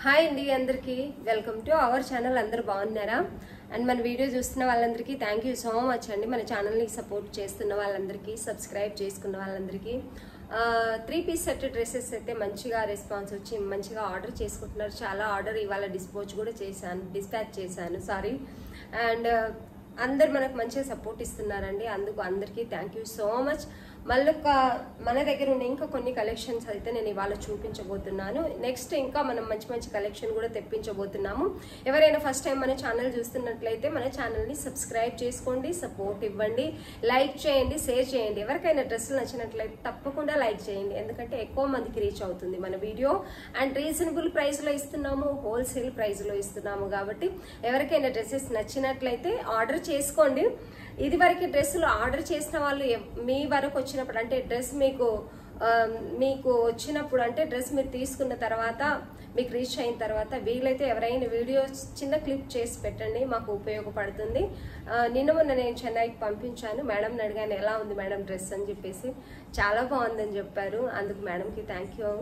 Hi అండి అందరికీ welcome to our channel. అందరూ బాగున్నారా? అండ్ మన వీడియో చూస్తున్న వాళ్ళందరికీ థ్యాంక్ యూ సో మచ్ అండి. మన ఛానల్ని సపోర్ట్ చేస్తున్న వాళ్ళందరికీ, సబ్స్క్రైబ్ చేసుకున్న వాళ్ళందరికీ. 3 పీస్ సెట్ డ్రెస్సెస్ అయితే మంచిగా రెస్పాన్స్ వచ్చి మంచిగా ఆర్డర్ చేసుకుంటున్నారు. చాలా ఆర్డర్ ఇవాళ డిస్పాచ్ చేశాను సారీ. అండ్ అందరు మనకు మంచిగా సపోర్ట్ ఇస్తున్నారండి. అందుకు అందరికీ థ్యాంక్ యూ సో మచ్. మళ్ళీ మన దగ్గర ఉన్న ఇంకా కొన్ని కలెక్షన్స్ అయితే నేను ఇవాళ చూపించబోతున్నాను. నెక్స్ట్ ఇంకా మనం మంచి మంచి కలెక్షన్ కూడా తెప్పించబోతున్నాము. ఎవరైనా ఫస్ట్ టైం మన ఛానల్ చూస్తున్నట్లయితే మన ఛానల్ని సబ్స్క్రైబ్ చేసుకోండి, సపోర్ట్ ఇవ్వండి, లైక్ చేయండి, షేర్ చేయండి. ఎవరికైనా డ్రెస్సులు నచ్చినట్లయితే తప్పకుండా లైక్ చేయండి, ఎందుకంటే ఎక్కువ మందికి రీచ్ అవుతుంది మన వీడియో. అండ్ రీజనబుల్ ప్రైస్లో ఇస్తున్నాము, హోల్సేల్ ప్రైస్లో ఇస్తున్నాము. కాబట్టి ఎవరికైనా డ్రెస్సెస్ నచ్చినట్లయితే ఆర్డర్ చేసుకోండి. ఇది వరకు డ్రెస్సులు ఆర్డర్ చేసిన వాళ్ళు మీ వరకు వచ్చినప్పుడు, అంటే డ్రెస్ మీకు వచ్చినప్పుడు, అంటే డ్రెస్ మీరు తీసుకున్న తర్వాత మీకు రీచ్ అయిన తర్వాత వీలైతే ఎవరైనా వీడియో చిన్న క్లిప్ చేసి పెట్టండి, మాకు ఉపయోగపడుతుంది. మొన్న నేను చెన్నైకి పంపించాను. మేడంని అడిగాను ఎలా ఉంది మేడం డ్రెస్ అని చెప్పేసి. చాలా బాగుందని చెప్పారు. అందుకు మేడంకి థ్యాంక్ యూ.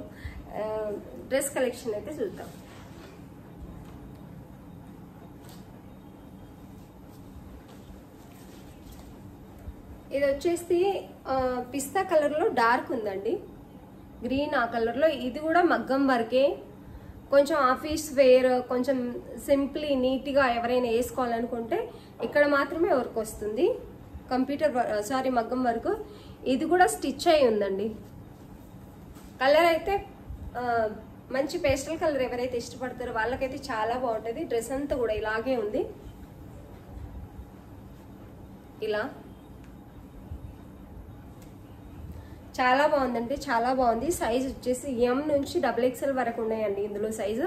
డ్రెస్ కలెక్షన్ అయితే చూద్దాం. ఇది వచ్చేసి పిస్తా కలర్లో డార్క్ ఉందండి, గ్రీన్ ఆ కలర్లో. ఇది కూడా మగ్గం వర్కే, కొంచెం ఆఫీస్ వేర్, కొంచెం సింప్లీ నీట్గా ఎవరైనా వేసుకోవాలనుకుంటే ఇక్కడ మాత్రమే వర్క్ వస్తుంది. మగ్గం వర్క్. ఇది కూడా స్టిచ్ అయి ఉందండి. కలర్ అయితే మంచి పేస్టల్ కలర్ ఎవరైతే ఇష్టపడతారో వాళ్ళకైతే చాలా బాగుంటుంది. డ్రెస్ అంతా కూడా ఇలాగే ఉంది, ఇలా చాలా బాగుందండి, చాలా బాగుంది. సైజ్ వచ్చేసి M నుంచి XXL వరకు ఉన్నాయండి. ఇందులో సైజు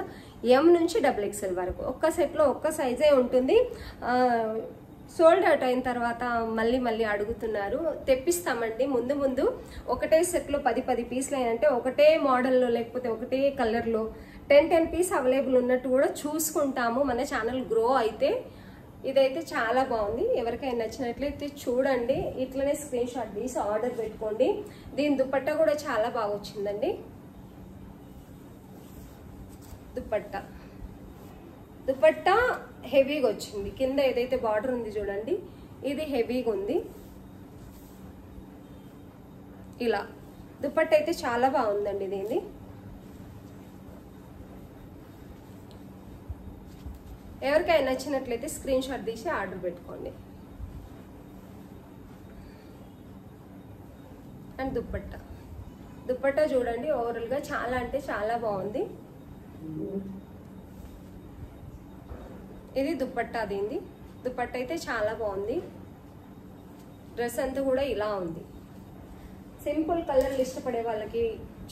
M నుంచి XXL వరకు. ఒక్క సెట్లో ఒక్క సైజే ఉంటుంది. సోల్డ్ అవుట్ అయిన తర్వాత మళ్ళీ అడుగుతున్నారు, తెప్పిస్తామండి. ముందు ఒకటే సెట్లో 10 పీసులు అయినంటే ఒకటే మోడల్లో లేకపోతే ఒకటే కలర్లో 10 పీస్ అవైలబుల్ ఉన్నట్టు కూడా చూసుకుంటాము మన ఛానల్ గ్రో అయితే. ఇదైతే చాలా బాగుంది. ఎవరికైనా నచ్చినట్లయితే చూడండి, ఇట్లనే స్క్రీన్ షాట్ తీసి ఆర్డర్ పెట్టుకోండి. దీని దుపట్టా కూడా చాలా బాగా వచ్చిందండి. దుపట్టా హెవీగా వచ్చింది. కింద ఏదైతే బార్డర్ ఉంది చూడండి, ఇది హెవీగా ఉంది. ఇలా దుపట్టా అయితే చాలా బాగుందండి. దీన్ని ఎవరికైనా నచ్చినట్లయితే స్క్రీన్ షాట్ తీసి ఆర్డర్ పెట్టుకోండి. అండ్ దుపట్టా చూడండి, ఓవరాల్గా చాలా అంటే చాలా బాగుంది. ఇది దుపట్టా. దీనిది దుపట్టా అయితే చాలా బాగుంది. డ్రెస్ అంతా కూడా ఇలా ఉంది. సింపుల్ కలర్లు ఇష్టపడే వాళ్ళకి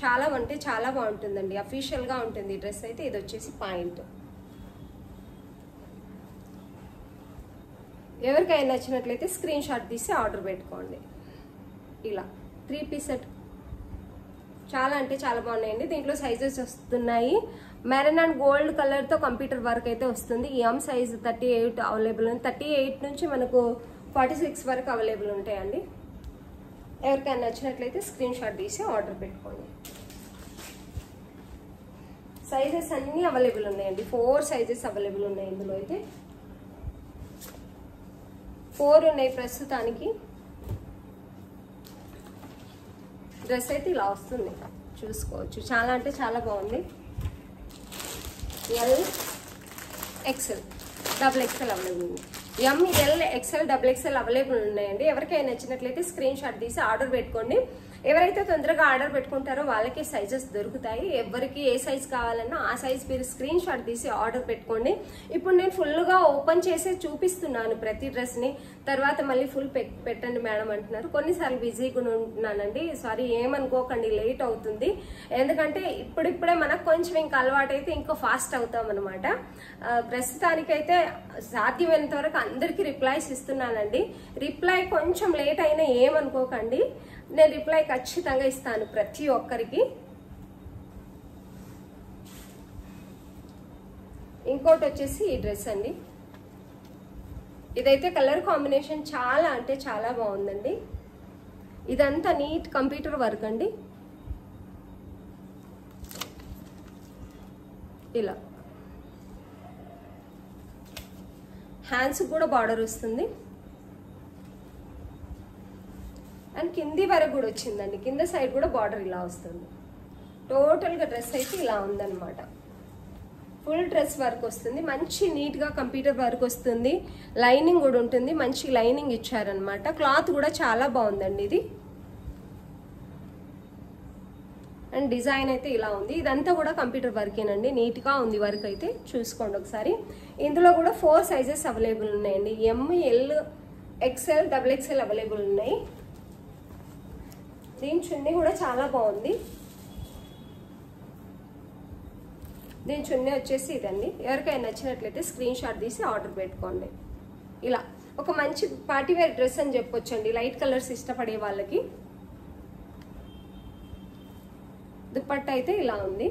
చాలా అంటే చాలా బాగుంటుందండి. అఫీషియల్గా ఉంటుంది డ్రెస్ అయితే. ఇది వచ్చేసి పాయింట్. ఎవరికైనా నచ్చినట్లయితే స్క్రీన్ షాట్ తీసి ఆర్డర్ పెట్టుకోండి. ఇలా 3 పీస్ సెట్ చాలా అంటే చాలా బాగున్నాయండి. దీంట్లో సైజెస్ వస్తున్నాయి. మెరూన్ అండ్ గోల్డ్ కలర్తో కంప్యూటర్ వర్క్ అయితే వస్తుంది. M సైజ్ 38 అవైలబుల్ ఉంది. 38 నుంచి మనకు 46 వరకు అవైలబుల్ ఉంటాయండి. ఎవరికైనా నచ్చినట్లయితే స్క్రీన్ షాట్ తీసి ఆర్డర్ పెట్టుకోండి. సైజెస్ అన్నీ అవైలబుల్ ఉన్నాయండి. 4 సైజెస్ అవైలబుల్ ఉన్నాయి. ఇందులో అయితే 4 ఉన్నాయి ప్రస్తుతానికి. డ్రెస్ అయితే ఇలా వస్తుంది, చూసుకోవచ్చు. చాలా అంటే చాలా బాగుంది. L XL XXL అవైలబుల్ ఉంది. M L XL XXL available ఉన్నాయండి. ఎవరికైనా నచ్చినట్లయితే స్క్రీన్ షాట్ తీసి ఆర్డర్ పెట్టుకోండి. ఎవరైతే తొందరగా ఆర్డర్ పెట్టుకుంటారో వాళ్ళకి సైజెస్ దొరుకుతాయి. ఎవరికి ఏ సైజ్ కావాలన్నా ఆ సైజ్ మీరు స్క్రీన్ షాట్ తీసి ఆర్డర్ పెట్టుకోండి. ఇప్పుడు నేను ఫుల్గా ఓపెన్ చేసి చూపిస్తున్నాను ప్రతి డ్రెస్ని. తర్వాత మళ్ళీ ఫుల్ పెట్టండి మేడం అంటున్నారు. కొన్నిసార్లు బిజీగా ఉంటున్నానండి, సారీ ఏమనుకోకండి, లేట్ అవుతుంది. ఎందుకంటే ఇప్పుడిప్పుడే మనకు కొంచెం ఇంకా అలవాటు అయితే ఇంకా ఫాస్ట్ అవుతాం అనమాట. ప్రస్తుతానికైతే సాధ్యమైనంత వరకు అందరికీ రిప్లైస్ ఇస్తున్నానండి. రిప్లై కొంచెం లేట్ అయినా ఏమనుకోకండి, నేను రిప్లై ఖచ్చితంగా ఇస్తాను ప్రతి ఒక్కరికి. ఇంకోటి వచ్చేసి ఈ డ్రెస్ అండి. ఇదైతే కలర్ కాంబినేషన్ చాలా అంటే చాలా బాగుందండి. ఇదంతా నీట్ కంప్యూటర్ వర్క్ అండి. ఇలా హ్యాండ్స్ కూడా బార్డర్ వస్తుంది అండ్ కింది వరకు కూడా వచ్చిందండి. కింద సైడ్ కూడా బార్డర్ ఇలా వస్తుంది. టోటల్గా డ్రెస్ అయితే ఇలా ఉందన్నమాట. ఫుల్ డ్రెస్ వర్క్ వస్తుంది, మంచి నీట్గా కంప్యూటర్ వర్క్ వస్తుంది. లైనింగ్ కూడా ఉంటుంది, మంచి లైనింగ్ ఇచ్చారనమాట. క్లాత్ కూడా చాలా బాగుందండి ఇది. అండ్ డిజైన్ అయితే ఇలా ఉంది. ఇదంతా కూడా కంప్యూటర్ వర్కేనండి, నీట్గా ఉంది వర్క్ అయితే. చూసుకోండి ఒకసారి. ఇందులో కూడా 4 సైజెస్ అవైలబుల్ ఉన్నాయండి. ML XL XXL అవైలబుల్ ఉన్నాయి. దీని చున్నీ కూడా చాలా బాగుంది. దీని చున్నీ వచ్చేసి ఇదండి. ఎవరికైనా నచ్చినట్లయితే స్క్రీన్ షాట్ తీసి ఆర్డర్ పెట్టుకోండి. ఇలా ఒక మంచి పార్టీవేర్ డ్రెస్ అని చెప్పొచ్చండి లైట్ కలర్స్ ఇష్టపడే వాళ్ళకి. దుపట్టా అయితే ఇలా ఉంది,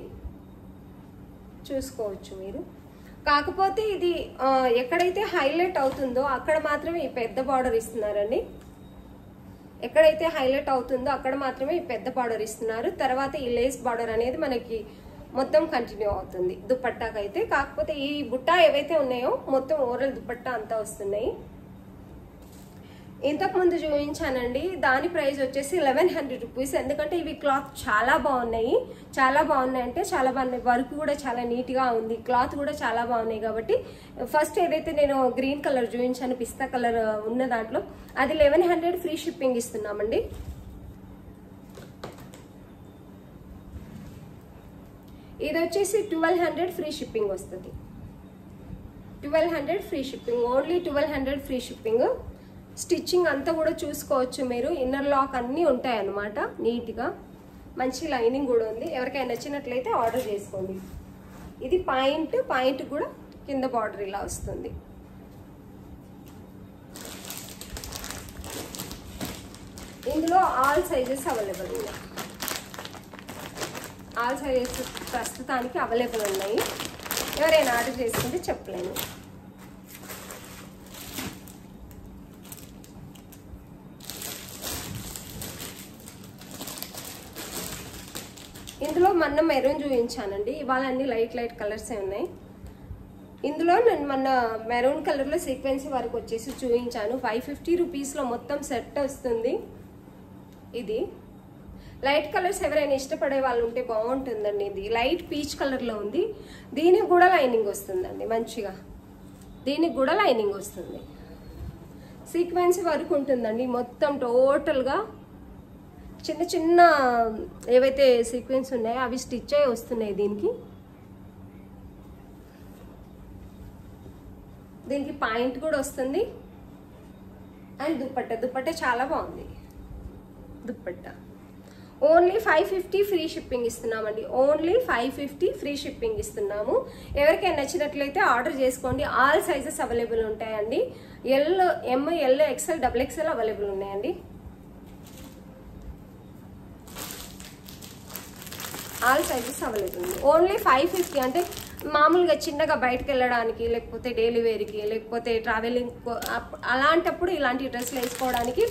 చూసుకోవచ్చు మీరు. కాకపోతే ఇది ఎక్కడైతే హైలైట్ అవుతుందో అక్కడ మాత్రమే ఈ పెద్ద బార్డర్ ఇస్తున్నారండి. ఎక్కడైతే హైలైట్ అవుతుందో అక్కడ మాత్రమే ఈ పెద్ద బార్డర్ ఇస్తున్నారు. తర్వాత ఈ లేస్ బార్డర్ అనేది మనకి మొత్తం కంటిన్యూ అవుతుంది దుపట్టాకైతే. కాకపోతే ఈ బుట్టా ఏవైతే ఉన్నాయో మొత్తం ఓవరాల్ దుపట్టా అంతా వస్తున్నాయి. ఇంతకుముందు చూపించానండి, దాని ప్రైస్ వచ్చేసి 1100 రూపీస్. ఎందుకంటే ఇవి క్లాత్ చాలా బాగున్నాయి. చాలా బాగున్నాయి అంటే చాలా బాగున్నాయి. వర్క్ కూడా చాలా నీట్గా ఉంది, క్లాత్ కూడా చాలా బాగున్నాయి. కాబట్టి ఫస్ట్ ఏదైతే నేను గ్రీన్ కలర్ చూపించాను, పిస్తా కలర్ ఉన్న దాంట్లో అది 1100 ఫ్రీ షిప్పింగ్ ఇస్తున్నామండి. ఇది వచ్చేసి 1200 ఫ్రీ షిప్పింగ్ వస్తుంది. 1200 free shipping, only 1200 free shipping. Stitching అంతా కూడా చూసుకోవచ్చు మీరు. ఇన్నర్ లాక్ అన్నీ ఉంటాయి అన్నమాట నీట్గా. మంచి లైనింగ్ కూడా ఉంది. ఎవరికైనా నచ్చినట్లయితే ఆర్డర్ చేసుకోండి. ఇది పాయింట్ కూడా కింద బార్డర్ ఇలా వస్తుంది. ఇందులో ఆల్ సైజెస్ అవైలబుల్ ఉన్నాయి. ఆల్ సైజెస్ ప్రస్తుతానికి అవైలబుల్ ఉన్నాయి. ఎవరైనా ఆర్డర్ చేసుకుంటే చెప్పలేను. ఇందులో మొన్న మెరూన్ చూపించానండి, ఇవాళ అన్ని లైట్ కలర్సే ఉన్నాయి. ఇందులో నేను మొన్న మెరూన్ కలర్లో సీక్వెన్సీ వరకు వచ్చేసి చూపించాను. 550 రూపీస్లో మొత్తం సెట్ వస్తుంది. ఇది లైట్ కలర్స్ ఎవరైనా ఇష్టపడే వాళ్ళు ఉంటే బాగుంటుందండి. ఇది లైట్ పీచ్ కలర్లో ఉంది. దీనికి కూడా లైనింగ్ వస్తుందండి మంచిగా. దీనికి కూడా లైనింగ్ వస్తుంది. సీక్వెన్సీ వరకు ఉంటుందండి మొత్తం. టోటల్గా చిన్న చిన్న ఏవైతే సీక్వెన్స్ ఉన్నాయో అవి స్టిచ్ అయ్యి వస్తున్నాయి దీనికి. దీనికి పాయింట్ కూడా వస్తుంది. అండ్ దుపట్టా చాలా బాగుంది. దుపట్టా ఓన్లీ 550 ఫ్రీ షిప్పింగ్ ఇస్తున్నామండి. ఓన్లీ 550 ఫ్రీ షిప్పింగ్ ఇస్తున్నాము. ఎవరికైనా నచ్చినట్లయితే ఆర్డర్ చేసుకోండి. ఆల్ సైజెస్ అవైలబుల్ ఉంటాయండి. ML XL XXL అవైలబుల్ ఉన్నాయండి. ఆల్ సైజెస్ అవైలబుల్ ఉంది. ఓన్లీ 550 అంటే మామూలుగా చిన్నగా బయటకు వెళ్ళడానికి, లేకపోతే డైలీ వేర్కి, లేకపోతే ట్రావెలింగ్ అలాంటప్పుడు ఇలాంటి డ్రెస్సులు వేసుకోవడానికి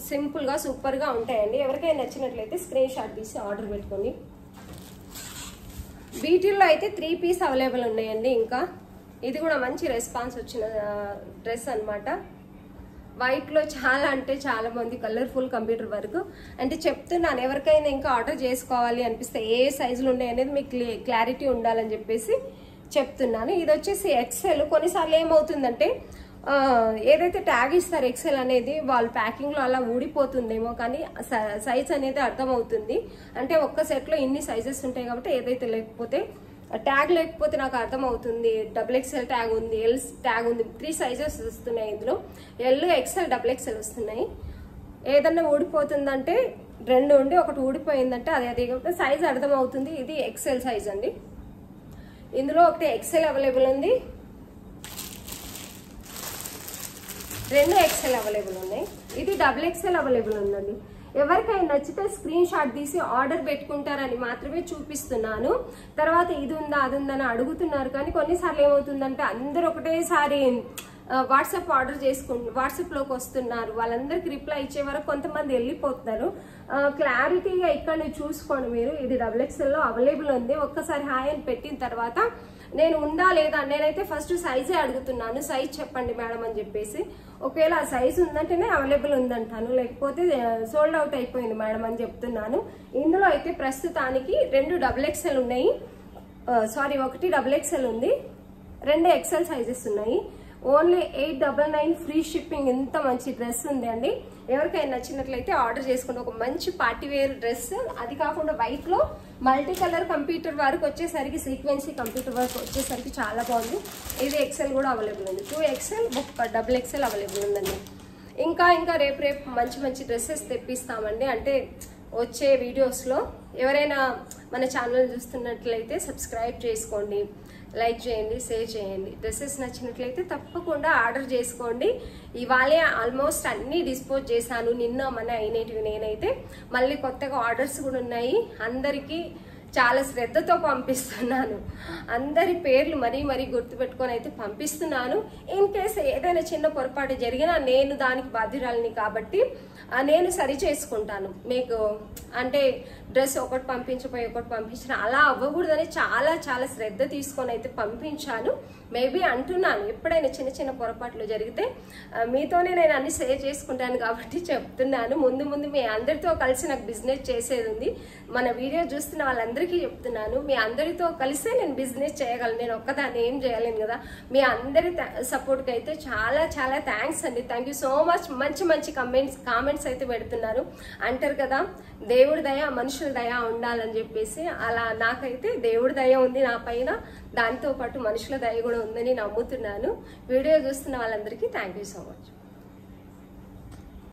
సింపుల్గా సూపర్గా ఉంటాయండి. ఎవరికైనా నచ్చినట్లయితే స్క్రీన్ షాట్ తీసి ఆర్డర్ పెట్టుకోండి. వీటిల్లో అయితే 3 పీస్ అవైలబుల్ ఉన్నాయండి. ఇంకా ఇది కూడా మంచి రెస్పాన్స్ వచ్చిన డ్రెస్ అనమాట. వైట్లో చాలా అంటే చాలా మంది కలర్ఫుల్ కంప్యూటర్ వర్క్ అంటే చెప్తున్నాను. ఎవరికైనా ఇంకా ఆర్డర్ చేసుకోవాలి అనిపిస్తే ఏ సైజులు ఉన్నాయి అనేది మీకు క్లారిటీ ఉండాలని చెప్పేసి చెప్తున్నాను. ఇది వచ్చేసి XL. కొన్నిసార్లు ఏమవుతుందంటే ఏదైతే ట్యాగ్ ఇస్తారు XL అనేది వాళ్ళ ప్యాకింగ్లో అలా ఊడిపోతుందేమో, కానీ సైజ్ అనేది అర్థమవుతుంది. అంటే ఒక్క సెట్లో ఇన్ని సైజెస్ ఉంటాయి కాబట్టి ఏదైతే లేకపోతే ట్యాగ్ లేకపోతే నాకు అర్థమవుతుంది. XXL ట్యాగ్ ఉంది, L ట్యాగ్ ఉంది. 3 సైజెస్ వస్తున్నాయి ఇందులో. L XL XXL వస్తున్నాయి. ఏదన్నా ఊడిపోతుందంటే 2 ఉండి ఒకటి ఊడిపోయిందంటే అదే కాబట్టి సైజ్ అర్థమవుతుంది. ఇది XL సైజ్ అండి. ఇందులో ఒకటి XL అవైలబుల్ ఉంది, 2 XL అవైలబుల్ ఉన్నాయి. ఇది XXL అవైలబుల్ ఉందండి. ఎవరికైనా నచ్చితే స్క్రీన్ షాట్ తీసి ఆర్డర్ పెట్టుకుంటారని మాత్రమే చూపిస్తున్నాను. తర్వాత ఇది ఉందా అది ఉందని అడుగుతున్నారు, కానీ కొన్నిసార్లు ఏమవుతుందంటే అందరూ ఒకటేసారి వాట్సాప్లోకి వస్తున్నారు. వాళ్ళందరికి రిప్లై ఇచ్చే వరకు కొంతమంది వెళ్ళిపోతున్నారు. క్లారిటీగా ఇక్కడ చూసుకోండి మీరు. ఇది XXL లో అవైలబుల్ ఉంది. ఒక్కసారి హాయ్ అని పెట్టిన తర్వాత నేను ఉందా లేదా, నేనైతే ఫస్ట్ సైజే అడుగుతున్నాను, సైజ్ చెప్పండి మేడం అని చెప్పేసి. ఒకవేళ ఆ సైజ్ ఉందంటేనే అవైలబుల్ ఉందంటాను, లేకపోతే సోల్డ్ అవుట్ అయిపోయింది మేడం అని చెప్తున్నాను. ఇందులో అయితే ప్రస్తుతానికి 2 XXL ఉన్నాయి, సారీ 1 XXL ఉంది, 2 XL సైజెస్ ఉన్నాయి. Only 899 free shipping. ఇంత మంచి డ్రెస్ ఉంది అండి. ఎవరికైనా నచ్చినట్లయితే ఆర్డర్ చేసుకుంటే ఒక మంచి పార్టీ వేర్ డ్రెస్, అది కాకుండా వైట్ లో మల్టీ కలర్ కంప్యూటర్ వర్క్ వచ్చేసరికి, సీక్వెన్సీ కంప్యూటర్ వర్క్ వచ్చేసరికి చాలా బాగుంది. ఇది XL కూడా అవైలబుల్ ఉంది, 2 XL ఒక XXL అవైలబుల్ ఉందండి. ఇంకా రేపు మంచి మంచి డ్రెస్సెస్ తెప్పిస్తామండి. అంటే వచ్చే వీడియోస్లో ఎవరైనా మన ఛానల్ చూస్తున్నట్లయితే సబ్స్క్రైబ్ చేసుకోండి, లైక్ చేయండి, షేర్ చేయండి. డ్రెస్సెస్ నచ్చినట్లయితే తప్పకుండా ఆర్డర్ చేసుకోండి. ఇవాళే ఆల్మోస్ట్ అన్నీ డిస్పోజ్ చేశాను, నిన్న మన అయినటివి. నేనైతే మళ్ళీ కొత్తగా ఆర్డర్స్ కూడా ఉన్నాయి. అందరికీ చాలా శ్రద్ధతో పంపిస్తున్నాను, అందరి పేర్లు మరీ గుర్తుపెట్టుకొని అయితే పంపిస్తున్నాను. ఇన్ కేసు ఏదైనా చిన్న పొరపాటు జరిగినా నేను దానికి బాధ్యురాలిని కాబట్టి నేను సరి చేసుకుంటాను. మీకు అంటే డ్రెస్ ఒకటి పంపించపోయి ఒకటి పంపించిన అలా అవ్వకూడదని చాలా శ్రద్ధ తీసుకొని అయితే పంపించాను. మేబీ అంటున్నాను, ఎప్పుడైనా చిన్న పొరపాట్లు జరిగితే మీతోనే నేను అన్ని షేర్ చేసుకుంటాను కాబట్టి చెప్తున్నాను. ముందు మీ అందరితో కలిసి నాకు బిజినెస్ చేసేది ఉంది. మన వీడియో చూస్తున్న వాళ్ళందరికీ చెప్తున్నాను, మీ అందరితో కలిసే నేను బిజినెస్ చేయగలను, నేను ఒక్కదాన్ని ఏం చేయలేను కదా. మీ అందరి సపోర్ట్కి అయితే చాలా థ్యాంక్స్ అండి. Thank you so much. మంచి కామెంట్స్ అయితే పెడుతున్నారు. అంటారు కదా, దేవుడి దయ మనుషుల దయ ఉండాలని చెప్పేసి, అలా నాకైతే దేవుడి దయ ఉంది నా పైన, దాంతో పాటు మనుషుల దయ కూడా ఉందని నమ్ముతున్నాను. వీడియో చూస్తున్న వాళ్ళందరికీ థ్యాంక్ యూ సో మచ్.